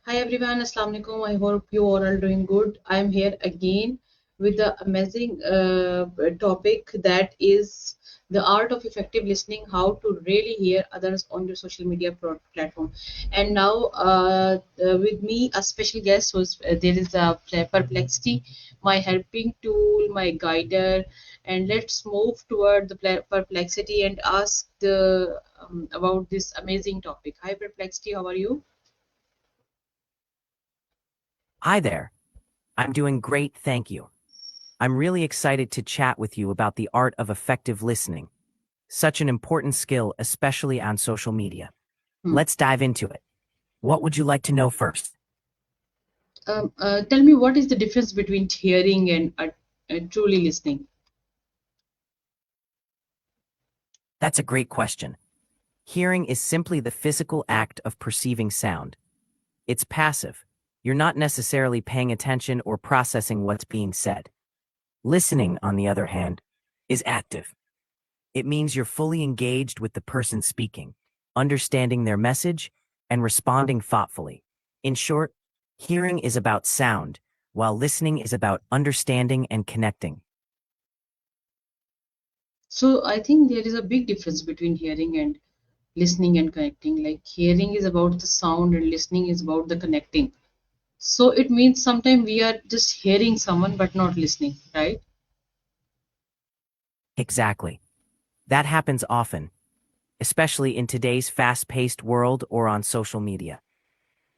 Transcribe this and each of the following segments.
Hi everyone, Assalamu alaikum. I hope you all are doing good. I am here again with the amazing topic that is the art of effective listening, how to really hear others on your social media platform. And now, with me, a special guest was there is a Perplexity, my helping tool, my guider. And let's move toward the Perplexity and ask about this amazing topic. Hi Perplexity, how are you? Hi there. I'm doing great, thank you. I'm really excited to chat with you about the art of effective listening, such an important skill, especially on social media. Hmm. Let's dive into it. What would you like to know first? Tell me, what is the difference between hearing and truly listening? That's a great question. Hearing is simply the physical act of perceiving sound. It's passive. You're not necessarily paying attention or processing what's being said. Listening, on the other hand, is active. It means you're fully engaged with the person speaking, understanding their message, and responding thoughtfully. In short, hearing is about sound, while listening is about understanding and connecting. So I think there is a big difference between hearing and listening and connecting. Like hearing is about the sound and listening is about the connecting. So it means sometimes we are just hearing someone but not listening, right? Exactly. That happens often, especially in today's fast-paced world or on social media.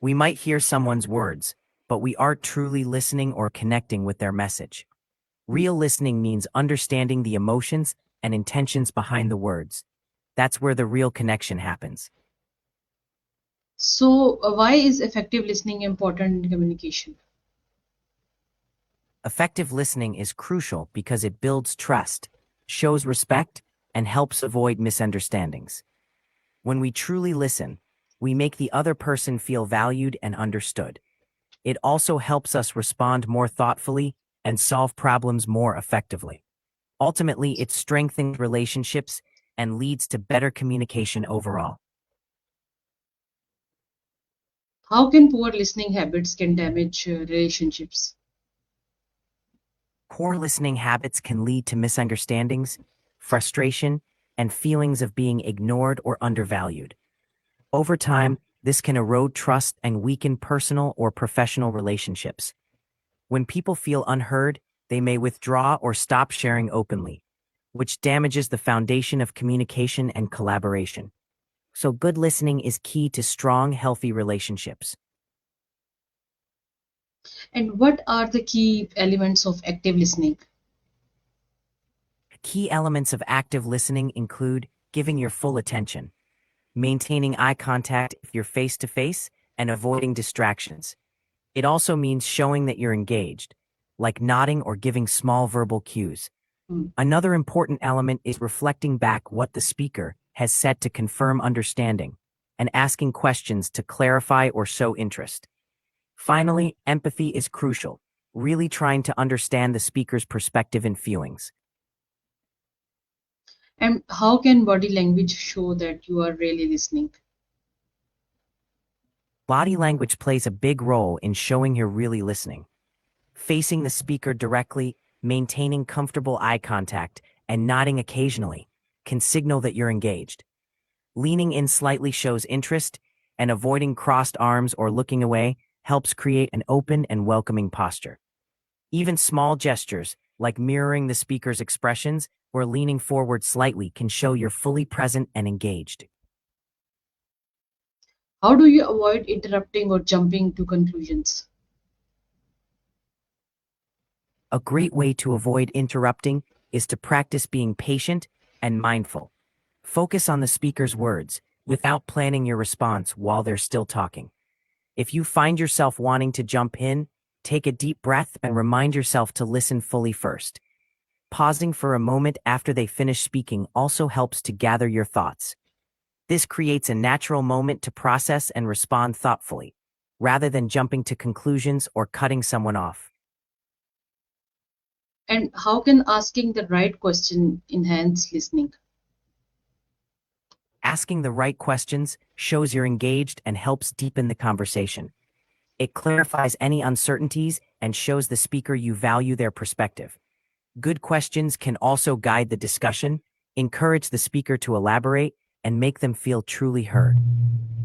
We might hear someone's words, but we aren't truly listening or connecting with their message. Real listening means understanding the emotions and intentions behind the words. That's where the real connection happens. So why is effective listening important in communication? Effective listening is crucial because it builds trust, shows respect, and helps avoid misunderstandings. When we truly listen, we make the other person feel valued and understood. It also helps us respond more thoughtfully and solve problems more effectively. Ultimately, it strengthens relationships and leads to better communication overall. How can poor listening habits can damage relationships? Poor listening habits can lead to misunderstandings, frustration, and feelings of being ignored or undervalued. Over time, this can erode trust and weaken personal or professional relationships. When people feel unheard, they may withdraw or stop sharing openly, which damages the foundation of communication and collaboration. So good listening is key to strong, healthy relationships. And what are the key elements of active listening? Key elements of active listening include giving your full attention, maintaining eye contact if you're face to face, and avoiding distractions. It also means showing that you're engaged, like nodding or giving small verbal cues. Hmm. Another important element is reflecting back what the speaker has said to confirm understanding and asking questions to clarify or show interest. Finally, empathy is crucial, really trying to understand the speaker's perspective and feelings. And how can body language show that you are really listening? Body language plays a big role in showing you're really listening. Facing the speaker directly, maintaining comfortable eye contact, and nodding occasionally can signal that you're engaged. Leaning in slightly shows interest, and avoiding crossed arms or looking away helps create an open and welcoming posture. Even small gestures, like mirroring the speaker's expressions or leaning forward slightly, can show you're fully present and engaged. How do you avoid interrupting or jumping to conclusions? A great way to avoid interrupting is to practice being patient and mindful. Focus on the speaker's words without planning your response while they're still talking. If you find yourself wanting to jump in, take a deep breath and remind yourself to listen fully first. Pausing for a moment after they finish speaking also helps to gather your thoughts. This creates a natural moment to process and respond thoughtfully, rather than jumping to conclusions or cutting someone off. And how can asking the right question enhance listening? Asking the right questions shows you're engaged and helps deepen the conversation. It clarifies any uncertainties and shows the speaker you value their perspective. Good questions can also guide the discussion, encourage the speaker to elaborate, and make them feel truly heard.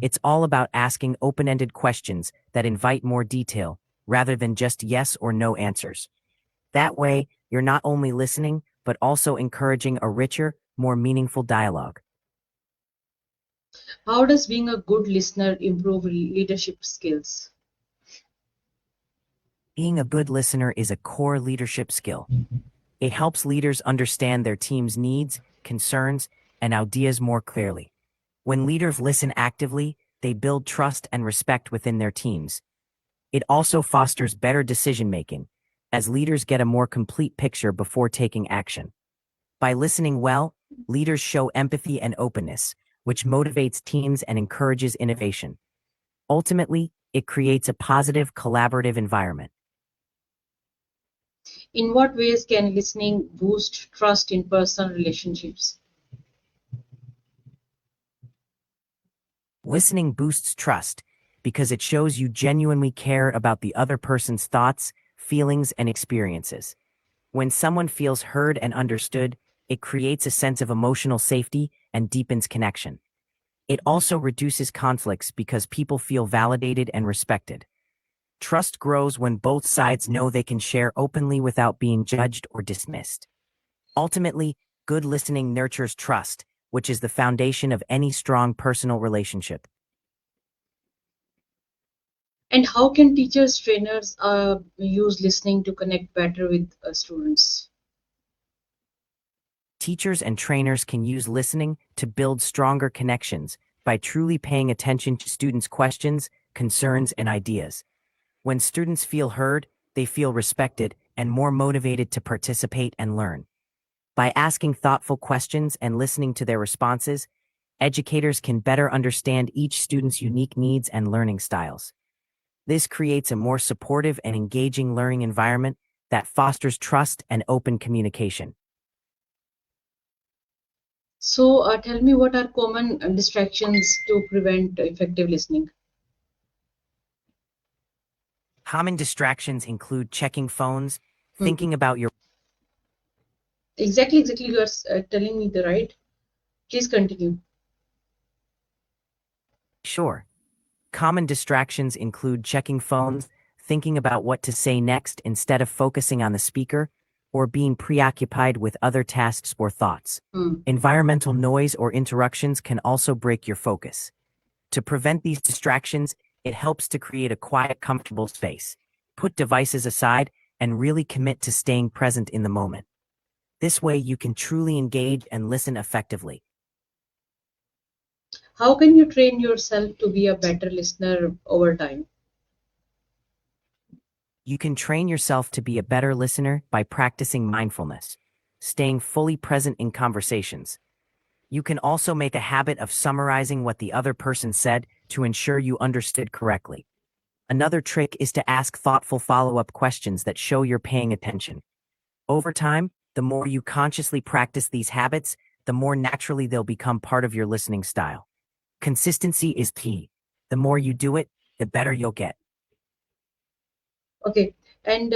It's all about asking open-ended questions that invite more detail, rather than just yes or no answers. That way, you're not only listening, but also encouraging a richer, more meaningful dialogue. How does being a good listener improve leadership skills? Being a good listener is a core leadership skill. It helps leaders understand their team's needs, concerns, and ideas more clearly. When leaders listen actively, they build trust and respect within their teams. It also fosters better decision-making, as leaders get a more complete picture before taking action. By listening well, leaders show empathy and openness, which motivates teams and encourages innovation. Ultimately, it creates a positive, collaborative environment. In what ways can listening boost trust in personal relationships? Listening boosts trust because it shows you genuinely care about the other person's thoughts, feelings, and experiences. When someone feels heard and understood, it creates a sense of emotional safety and deepens connection. It also reduces conflicts because people feel validated and respected. Trust grows when both sides know they can share openly without being judged or dismissed. Ultimately, good listening nurtures trust, which is the foundation of any strong personal relationship. And how can teachers, trainers use listening to connect better with students? Teachers and trainers can use listening to build stronger connections by truly paying attention to students' questions, concerns, and ideas. When students feel heard, they feel respected and more motivated to participate and learn. By asking thoughtful questions and listening to their responses, educators can better understand each student's unique needs and learning styles. This creates a more supportive and engaging learning environment that fosters trust and open communication. So, tell me, what are common distractions to prevent effective listening? Common distractions include checking phones, Hmm. thinking about your Exactly. You are telling me the right. Please continue. sure. Common distractions include checking phones, thinking about what to say next instead of focusing on the speaker, or being preoccupied with other tasks or thoughts. Hmm. Environmental noise or interruptions can also break your focus. To prevent these distractions, it helps to create a quiet, comfortable space. Put devices aside and really commit to staying present in the moment. This way, you can truly engage and listen effectively. How can you train yourself to be a better listener over time? You can train yourself to be a better listener by practicing mindfulness, staying fully present in conversations. You can also make a habit of summarizing what the other person said to ensure you understood correctly. Another trick is to ask thoughtful follow-up questions that show you're paying attention. Over time, the more you consciously practice these habits, the more naturally they'll become part of your listening style. Consistency is key. The more you do it, the better you'll get. Okay. And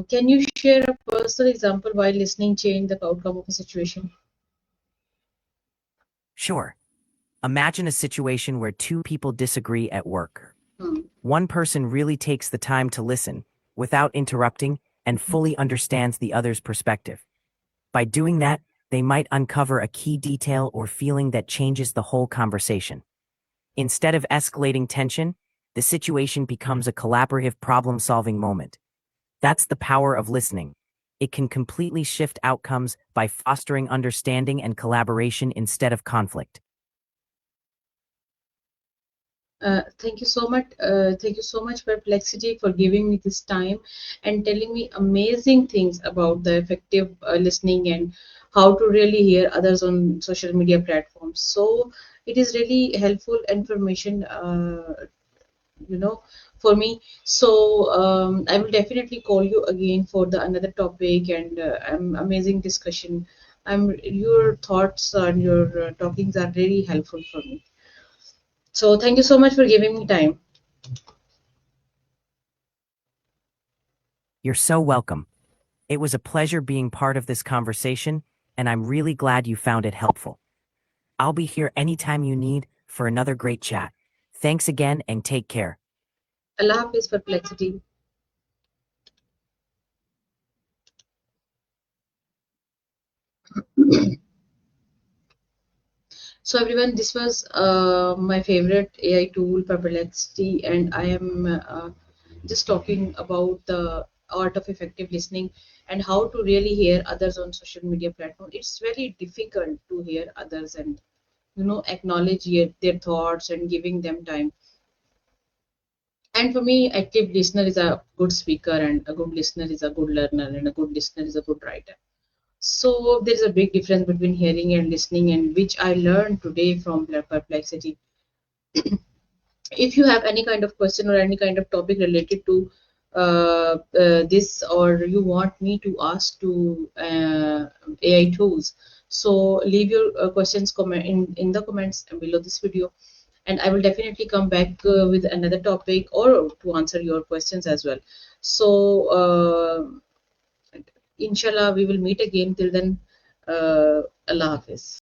can you share a personal example why listening changed the outcome of a situation? Sure. Imagine a situation where two people disagree at work. Hmm. One person really takes the time to listen, without interrupting, and fully understands the other's perspective. By doing that, they might uncover a key detail or feeling that changes the whole conversation. Instead of escalating tension, the situation becomes a collaborative problem-solving moment. That's the power of listening. It can completely shift outcomes by fostering understanding and collaboration instead of conflict. Thank you so much. Thank you so much, Perplexity, for giving me this time and telling me amazing things about the effective listening and how to really hear others on social media platforms. So it is really helpful information, you know, for me. So I will definitely call you again for the another topic and amazing discussion. Your thoughts and your talkings are really helpful for me. So thank you so much for giving me time. You're so welcome. It was a pleasure being part of this conversation, and I'm really glad you found it helpful. I'll be here anytime you need for another great chat. Thanks again and take care. Allah Hafiz, Perplexity. So everyone, this was my favorite AI tool, Perplexity, and I am just talking about the art of effective listening and how to really hear others on social media platform. It's very difficult to hear others and acknowledge their thoughts and giving them time. And for me, active listener is a good speaker, and a good listener is a good learner, and a good listener is a good writer. So there's a big difference between hearing and listening, and which I learned today from Perplexity. If you have any kind of question or any kind of topic related to this, or you want me to ask to AI tools, so leave your questions comment in the comments below this video, and I will definitely come back with another topic or to answer your questions as well. So inshallah we will meet again. Till then, Allah Hafiz.